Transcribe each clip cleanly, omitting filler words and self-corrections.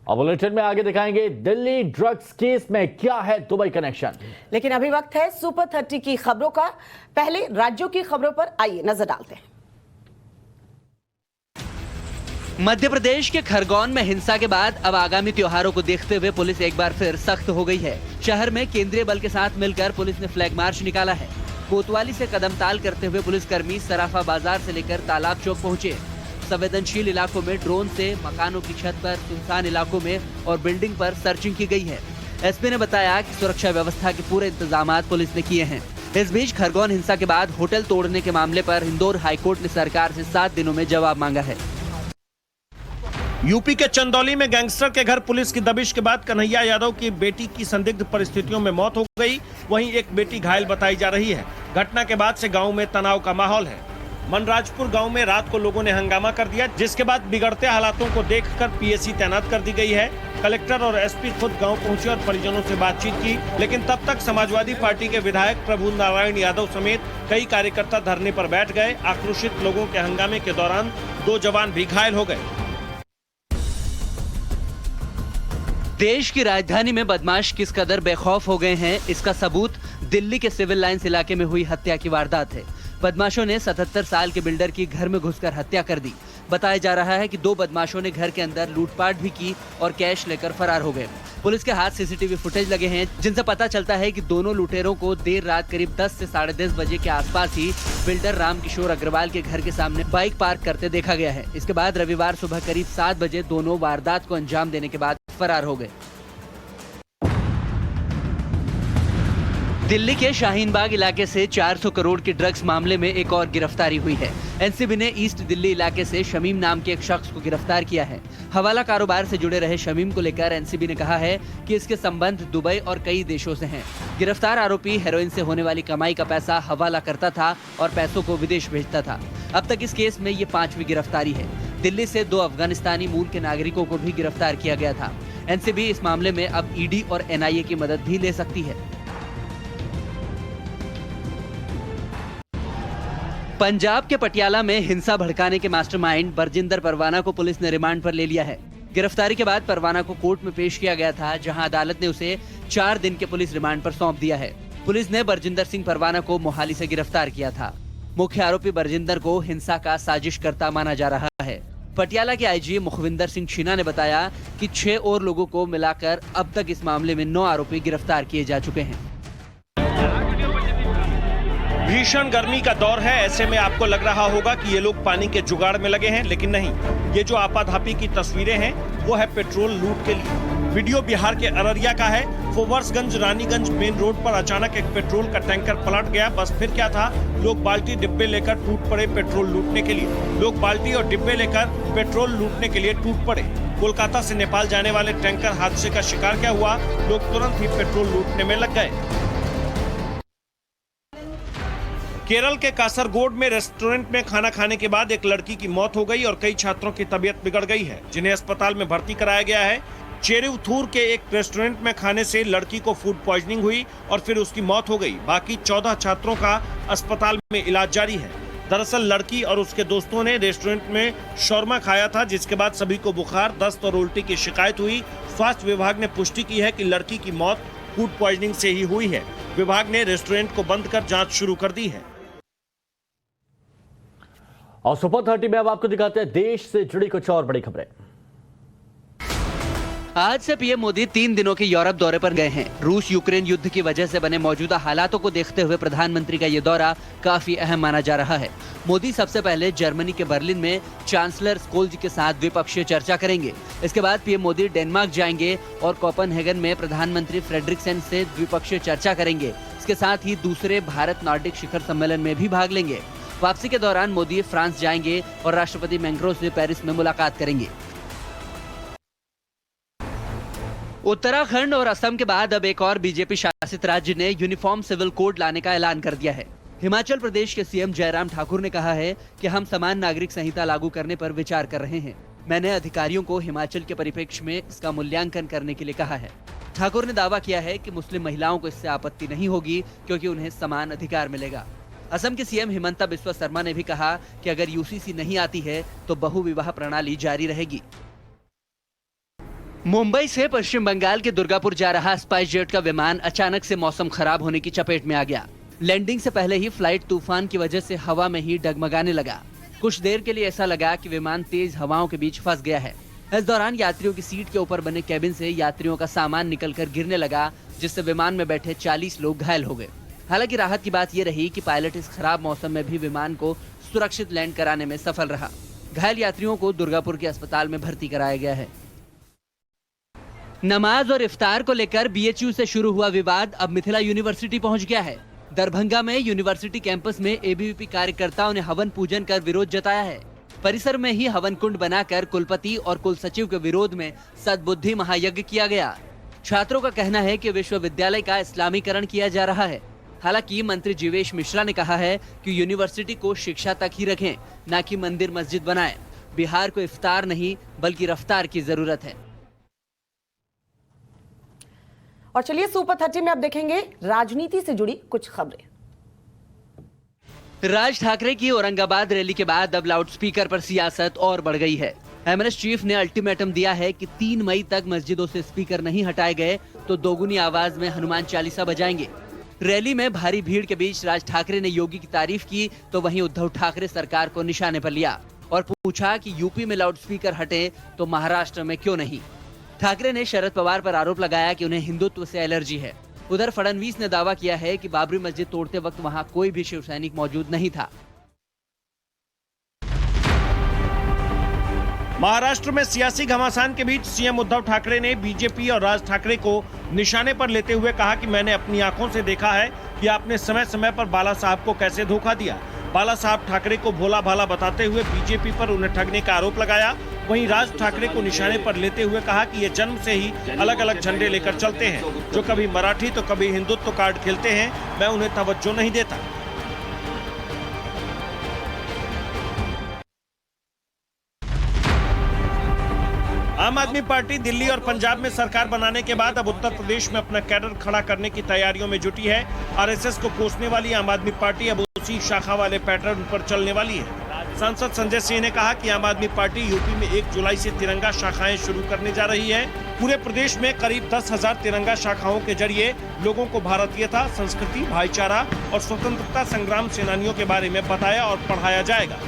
और बुलेटिन में आगे दिखाएंगे दिल्ली ड्रग्स केस में क्या है दुबई कनेक्शन। लेकिन अभी वक्त है सुपर 30 की खबरों का। पहले राज्यों की खबरों पर आइए नजर डालते हैं। मध्य प्रदेश के खरगोन में हिंसा के बाद अब आगामी त्योहारों को देखते हुए पुलिस एक बार फिर सख्त हो गई है। शहर में केंद्रीय बल के साथ मिलकर पुलिस ने फ्लैग मार्च निकाला है। कोतवाली से कदमताल करते हुए पुलिसकर्मी सराफा बाजार से लेकर तालाब चौक पहुंचे। संवेदनशील इलाकों में ड्रोन से मकानों की छत पर, सुनसान इलाकों में और बिल्डिंग पर सर्चिंग की गई है। एसपी ने बताया कि सुरक्षा व्यवस्था के पूरे इंतजाम पुलिस ने किए हैं। इस बीच खरगोन हिंसा के बाद होटल तोड़ने के मामले पर इंदौर हाईकोर्ट ने सरकार से 7 दिनों में जवाब मांगा है। यूपी के चंदौली में गैंगस्टर के घर पुलिस की दबिश के बाद कन्हैया यादव की बेटी की संदिग्ध परिस्थितियों में मौत हो गई। वहीं एक बेटी घायल बताई जा रही है। घटना के बाद से गांव में तनाव का माहौल है। मनराजपुर गांव में रात को लोगों ने हंगामा कर दिया, जिसके बाद बिगड़ते हालातों को देखकर पीएसी तैनात कर दी गई है। कलेक्टर और एसपी खुद गांव पहुंचे और परिजनों से बातचीत की, लेकिन तब तक समाजवादी पार्टी के विधायक प्रभु नारायण यादव समेत कई कार्यकर्ता धरने पर बैठ गए। आक्रोशित लोगों के हंगामे के दौरान 2 जवान भी घायल हो गए। देश की राजधानी में बदमाश किस कदर बेखौफ हो गए हैं, इसका सबूत दिल्ली के सिविल लाइंस इलाके में हुई हत्या की वारदात है। बदमाशों ने 77 साल के बिल्डर की घर में घुसकर हत्या कर दी। बताया जा रहा है कि 2 बदमाशों ने घर के अंदर लूटपाट भी की और कैश लेकर फरार हो गए। पुलिस के हाथ सीसीटीवी फुटेज लगे हैं, जिनसे पता चलता है कि दोनों लुटेरों को देर रात करीब 10 से 10:30 बजे के आसपास ही बिल्डर रामकिशोर अग्रवाल के घर के सामने बाइक पार्क करते देखा गया है। इसके बाद रविवार सुबह करीब 7 बजे दोनों वारदात को अंजाम देने के बाद फरार हो गए। दिल्ली के शाहीन बाग इलाके से 400 करोड़ के ड्रग्स मामले में एक और गिरफ्तारी हुई है। एनसीबी ने ईस्ट दिल्ली इलाके से शमीम नाम के एक शख्स को गिरफ्तार किया है। हवाला कारोबार से जुड़े रहे शमीम को लेकर एनसीबी ने कहा है कि इसके संबंध दुबई और कई देशों से हैं। गिरफ्तार आरोपी हेरोइन से होने वाली कमाई का पैसा हवाला करता था और पैसों को विदेश भेजता था। अब तक इस केस में ये 5वीं गिरफ्तारी है। दिल्ली से 2 अफगानिस्तानी मूल के नागरिकों को भी गिरफ्तार किया गया था। एनसीबी इस मामले में अब ईडी और एनआईए की मदद भी ले सकती है। पंजाब के पटियाला में हिंसा भड़काने के मास्टरमाइंड बरजिंदर परवाना को पुलिस ने रिमांड पर ले लिया है। गिरफ्तारी के बाद परवाना को कोर्ट में पेश किया गया था, जहां अदालत ने उसे 4 दिन के पुलिस रिमांड पर सौंप दिया है। पुलिस ने बरजिंदर सिंह परवाना को मोहाली से गिरफ्तार किया था। मुख्य आरोपी बरजिंदर को हिंसा का साजिशकर्ता माना जा रहा है। पटियाला के आईजी मुखविंदर सिंह छीना ने बताया कि 6 और लोगों को मिलाकर अब तक इस मामले में 9 आरोपी गिरफ्तार किए जा चुके हैं। भीषण गर्मी का दौर है, ऐसे में आपको लग रहा होगा कि ये लोग पानी के जुगाड़ में लगे हैं, लेकिन नहीं। ये जो आपाधापी की तस्वीरें हैं वो है पेट्रोल लूट के लिए। वीडियो बिहार के अररिया का है। फोवर्सगंज रानीगंज मेन रोड पर अचानक एक पेट्रोल का टैंकर पलट गया। बस फिर क्या था, लोग बाल्टी डिब्बे लेकर टूट पड़े पेट्रोल लूटने के लिए। लोग बाल्टी और डिब्बे लेकर पेट्रोल लूटने के लिए टूट पड़े। कोलकाता से नेपाल जाने वाले टैंकर हादसे का शिकार क्या हुआ, लोग तुरंत ही पेट्रोल लूटने में लग गए। केरल के कासरगोड में रेस्टोरेंट में खाना खाने के बाद एक लड़की की मौत हो गई और कई छात्रों की तबीयत बिगड़ गई है, जिन्हें अस्पताल में भर्ती कराया गया है। चेरुथूर के एक रेस्टोरेंट में खाने से लड़की को फूड पॉइजनिंग हुई और फिर उसकी मौत हो गई। बाकी 14 छात्रों का अस्पताल में इलाज जारी है। दरअसल लड़की और उसके दोस्तों ने रेस्टोरेंट में शौरमा खाया था, जिसके बाद सभी को बुखार, दस्त और उल्टी की शिकायत हुई। स्वास्थ्य विभाग ने पुष्टि की है कि लड़की की मौत फूड पॉइजनिंग से ही हुई है। विभाग ने रेस्टोरेंट को बंद कर जांच शुरू कर दी है। और सुपर 30 में अब आपको दिखाते हैं देश से जुड़ी कुछ और बड़ी खबरें। आज से पीएम मोदी 3 दिनों के यूरोप दौरे पर गए हैं। रूस यूक्रेन युद्ध की वजह से बने मौजूदा हालातों को देखते हुए प्रधानमंत्री का ये दौरा काफी अहम माना जा रहा है। मोदी सबसे पहले जर्मनी के बर्लिन में चांसलर स्कोल्ज के साथ द्विपक्षीय चर्चा करेंगे। इसके बाद पीएम मोदी डेनमार्क जाएंगे और कोपेनहेगन में प्रधानमंत्री फ्रेडरिक्सन से द्विपक्षीय चर्चा करेंगे। इसके साथ ही दूसरे भारत नॉर्डिक शिखर सम्मेलन में भी भाग लेंगे। वापसी के दौरान मोदी फ्रांस जाएंगे और राष्ट्रपति मैक्रों से पेरिस में मुलाकात करेंगे। उत्तराखंड और असम के बाद अब एक और बीजेपी शासित राज्य ने यूनिफॉर्म सिविल कोड लाने का ऐलान कर दिया है। हिमाचल प्रदेश के सीएम जयराम ठाकुर ने कहा है कि हम समान नागरिक संहिता लागू करने पर विचार कर रहे हैं। मैंने अधिकारियों को हिमाचल के परिप्रेक्ष्य में इसका मूल्यांकन करने के लिए कहा है। ठाकुर ने दावा किया है कि मुस्लिम महिलाओं को इससे आपत्ति नहीं होगी, क्योंकि उन्हें समान अधिकार मिलेगा। असम के सीएम हिमंता बिस्वा शर्मा ने भी कहा कि अगर यूसीसी नहीं आती है तो बहुविवाह प्रणाली जारी रहेगी। मुंबई से पश्चिम बंगाल के दुर्गापुर जा रहा स्पाइस जेट का विमान अचानक से मौसम खराब होने की चपेट में आ गया। लैंडिंग से पहले ही फ्लाइट तूफान की वजह से हवा में ही डगमगाने लगा। कुछ देर के लिए ऐसा लगा कि विमान तेज हवाओं के बीच फंस गया है। इस दौरान यात्रियों की सीट के ऊपर बने केबिन से यात्रियों का सामान निकलकर गिरने लगा, जिससे विमान में बैठे 40 लोग घायल हो गए। हालांकि राहत की बात यह रही कि पायलट इस खराब मौसम में भी विमान को सुरक्षित लैंड कराने में सफल रहा। घायल यात्रियों को दुर्गापुर के अस्पताल में भर्ती कराया गया है। नमाज और इफ्तार को लेकर बीएचयू से शुरू हुआ विवाद अब मिथिला यूनिवर्सिटी पहुंच गया है। दरभंगा में यूनिवर्सिटी कैंपस में एबीवीपी कार्यकर्ताओं ने हवन पूजन कर विरोध जताया है। परिसर में ही हवन कुंड बनाकर कुलपति और कुल सचिव के विरोध में सद्बुद्धि महायज्ञ किया गया। छात्रों का कहना है कि विश्वविद्यालय का इस्लामीकरण किया जा रहा है। हालांकि मंत्री जीवेश मिश्रा ने कहा है कि यूनिवर्सिटी को शिक्षा तक ही रखें, न कि मंदिर मस्जिद बनाएं। बिहार को इफ्तार नहीं बल्कि रफ्तार की जरूरत है। और चलिए सुपर 30 में अब देखेंगे राजनीति से जुड़ी कुछ खबरें। राज ठाकरे की औरंगाबाद रैली के बाद अब लाउडस्पीकर पर सियासत और बढ़ गई है। एमएनएस चीफ ने अल्टीमेटम दिया है कि 3 मई तक मस्जिदों से स्पीकर नहीं हटाए गए तो दोगुनी आवाज में हनुमान चालीसा बजाएंगे। रैली में भारी भीड़ के बीच राज ठाकरे ने योगी की तारीफ की तो वहीं उद्धव ठाकरे सरकार को निशाने पर लिया और पूछा कि यूपी में लाउडस्पीकर हटे तो महाराष्ट्र में क्यों नहीं। ठाकरे ने शरद पवार पर आरोप लगाया कि उन्हें हिंदुत्व से एलर्जी है। उधर फडणवीस ने दावा किया है कि बाबरी मस्जिद तोड़ते वक्त वहां कोई भी शिव सैनिक मौजूद नहीं था। महाराष्ट्र में सियासी घमासान के बीच सीएम उद्धव ठाकरे ने बीजेपी और राज ठाकरे को निशाने पर लेते हुए कहा कि मैंने अपनी आंखों से देखा है कि आपने समय समय पर बाला साहब को कैसे धोखा दिया। बाला साहब ठाकरे को भोला भाला बताते हुए बीजेपी पर उन्हें ठगने का आरोप लगाया। वहीं राज ठाकरे को निशाने पर लेते हुए कहा कि ये जन्म से ही अलग अलग झंडे लेकर चलते हैं, जो कभी मराठी तो कभी हिंदुत्व कार्ड खेलते हैं, मैं उन्हें तवज्जो नहीं देता। आम आदमी पार्टी दिल्ली और पंजाब में सरकार बनाने के बाद अब उत्तर प्रदेश में अपना कैडर खड़ा करने की तैयारियों में जुटी है। आरएसएस को कोसने वाली आम आदमी पार्टी अब उसी शाखा वाले पैटर्न पर चलने वाली है। सांसद संजय सिंह ने कहा कि आम आदमी पार्टी यूपी में 1 जुलाई से तिरंगा शाखाएं शुरू करने जा रही है। पूरे प्रदेश में करीब 10,000 तिरंगा शाखाओं के जरिए लोगों को भारतीयता, संस्कृति, भाईचारा और स्वतंत्रता संग्राम सेनानियों के बारे में बताया और पढ़ाया जाएगा।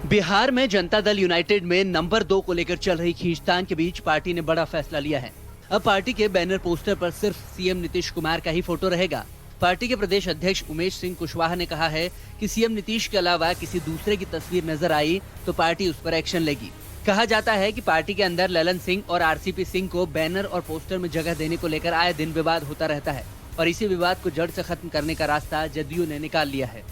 बिहार में जनता दल यूनाइटेड में नंबर 2 को लेकर चल रही खींचतान के बीच पार्टी ने बड़ा फैसला लिया है। अब पार्टी के बैनर पोस्टर पर सिर्फ सीएम नीतीश कुमार का ही फोटो रहेगा। पार्टी के प्रदेश अध्यक्ष उमेश सिंह कुशवाहा ने कहा है कि सीएम नीतीश के अलावा किसी दूसरे की तस्वीर नजर आई तो पार्टी उस पर एक्शन लेगी। कहा जाता है कि पार्टी के अंदर ललन सिंह और आरसीपी सिंह को बैनर और पोस्टर में जगह देने को लेकर आए दिन विवाद होता रहता है और इसी विवाद को जड़ से खत्म करने का रास्ता जदयू ने निकाल लिया है।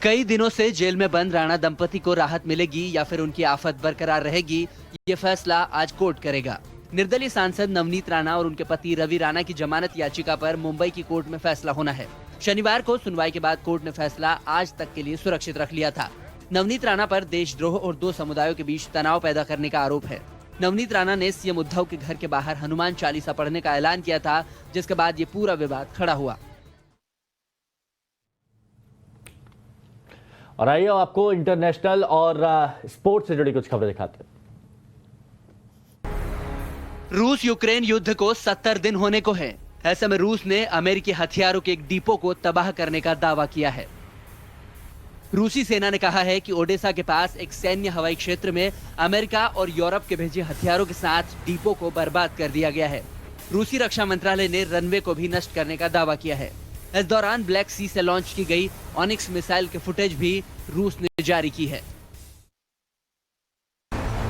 कई दिनों से जेल में बंद राणा दंपति को राहत मिलेगी या फिर उनकी आफत बरकरार रहेगी, ये फैसला आज कोर्ट करेगा। निर्दलीय सांसद नवनीत राणा और उनके पति रवि राणा की जमानत याचिका पर मुंबई की कोर्ट में फैसला होना है। शनिवार को सुनवाई के बाद कोर्ट ने फैसला आज तक के लिए सुरक्षित रख लिया था। नवनीत राणा पर देशद्रोह और 2 समुदायों के बीच तनाव पैदा करने का आरोप है। नवनीत राणा ने सीएम उद्धव के घर के बाहर हनुमान चालीसा पढ़ने का ऐलान किया था, जिसके बाद ये पूरा विवाद खड़ा हुआ। और आइए आपको इंटरनेशनल और स्पोर्ट्स से जुड़ी कुछ खबरें दिखाते हैं। रूस यूक्रेन युद्ध को 70 दिन होने को है। ऐसे में रूस ने अमेरिकी हथियारों के एक डिपो को तबाह करने का दावा किया है। रूसी सेना ने कहा है कि ओडेसा के पास एक सैन्य हवाई क्षेत्र में अमेरिका और यूरोप के भेजे हथियारों के साथ डिपो को बर्बाद कर दिया गया है। रूसी रक्षा मंत्रालय ने रनवे को भी नष्ट करने का दावा किया है। इस दौरान ब्लैक सी से लॉन्च की गई ऑनिक्स मिसाइल के फुटेज भी रूस ने जारी की है।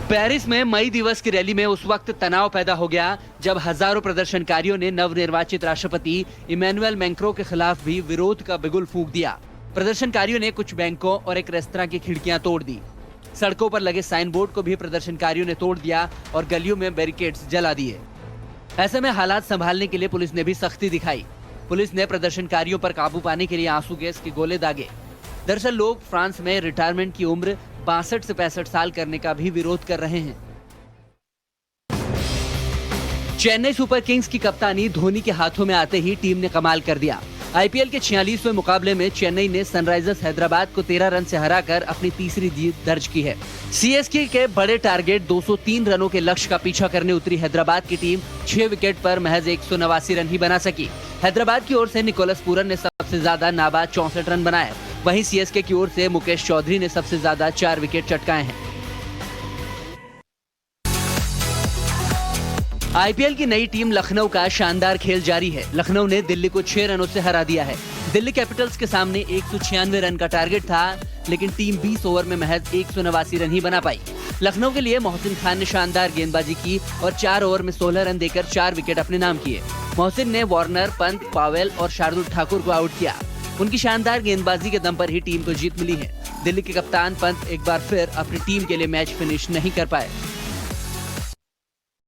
पेरिस में मई दिवस की रैली में उस वक्त तनाव पैदा हो गया जब हजारों प्रदर्शनकारियों ने नवनिर्वाचित राष्ट्रपति इमैनुअल मैक्रों के खिलाफ भी विरोध का बिगुल फूंक दिया। प्रदर्शनकारियों ने कुछ बैंकों और एक रेस्तरां की खिड़कियां तोड़ दी। सड़कों पर लगे साइन बोर्ड को भी प्रदर्शनकारियों ने तोड़ दिया और गलियों में बैरिकेड्स जला दिए। ऐसे में हालात संभालने के लिए पुलिस ने भी सख्ती दिखाई। पुलिस ने प्रदर्शनकारियों पर काबू पाने के लिए आंसू गैस के गोले दागे। दरअसल लोग फ्रांस में रिटायरमेंट की उम्र 62 से 65 साल करने का भी विरोध कर रहे हैं। चेन्नई सुपर किंग्स की कप्तानी धोनी के हाथों में आते ही टीम ने कमाल कर दिया। आईपीएल के 46वें मुकाबले में चेन्नई ने सनराइजर्स हैदराबाद को 13 रन से हराकर अपनी तीसरी जीत दर्ज की है। सीएसके के बड़े टारगेट 203 रनों के लक्ष्य का पीछा करने उतरी हैदराबाद की टीम 6 विकेट पर महज 189 रन ही बना सकी। हैदराबाद की ओर से निकोलस पूरन ने सबसे ज्यादा नाबाद 64 रन बनाए। वहीं सीएसके की ओर से मुकेश चौधरी ने सबसे ज्यादा 4 विकेट चटकाए हैं। आईपीएल की नई टीम लखनऊ का शानदार खेल जारी है। लखनऊ ने दिल्ली को 6 रनों से हरा दिया है। दिल्ली कैपिटल्स के सामने 196 रन का टारगेट था, लेकिन टीम 20 ओवर में महज 189 रन ही बना पाई। लखनऊ के लिए मोहसिन खान ने शानदार गेंदबाजी की और 4 ओवर में 16 रन देकर 4 विकेट अपने नाम किए। मोहसिन ने वार्नर, पंत, पावेल और शार्दुल ठाकुर को आउट किया। उनकी शानदार गेंदबाजी के दम पर ही टीम को जीत मिली है। दिल्ली के कप्तान पंत एक बार फिर अपनी टीम के लिए मैच फिनिश नहीं कर पाए।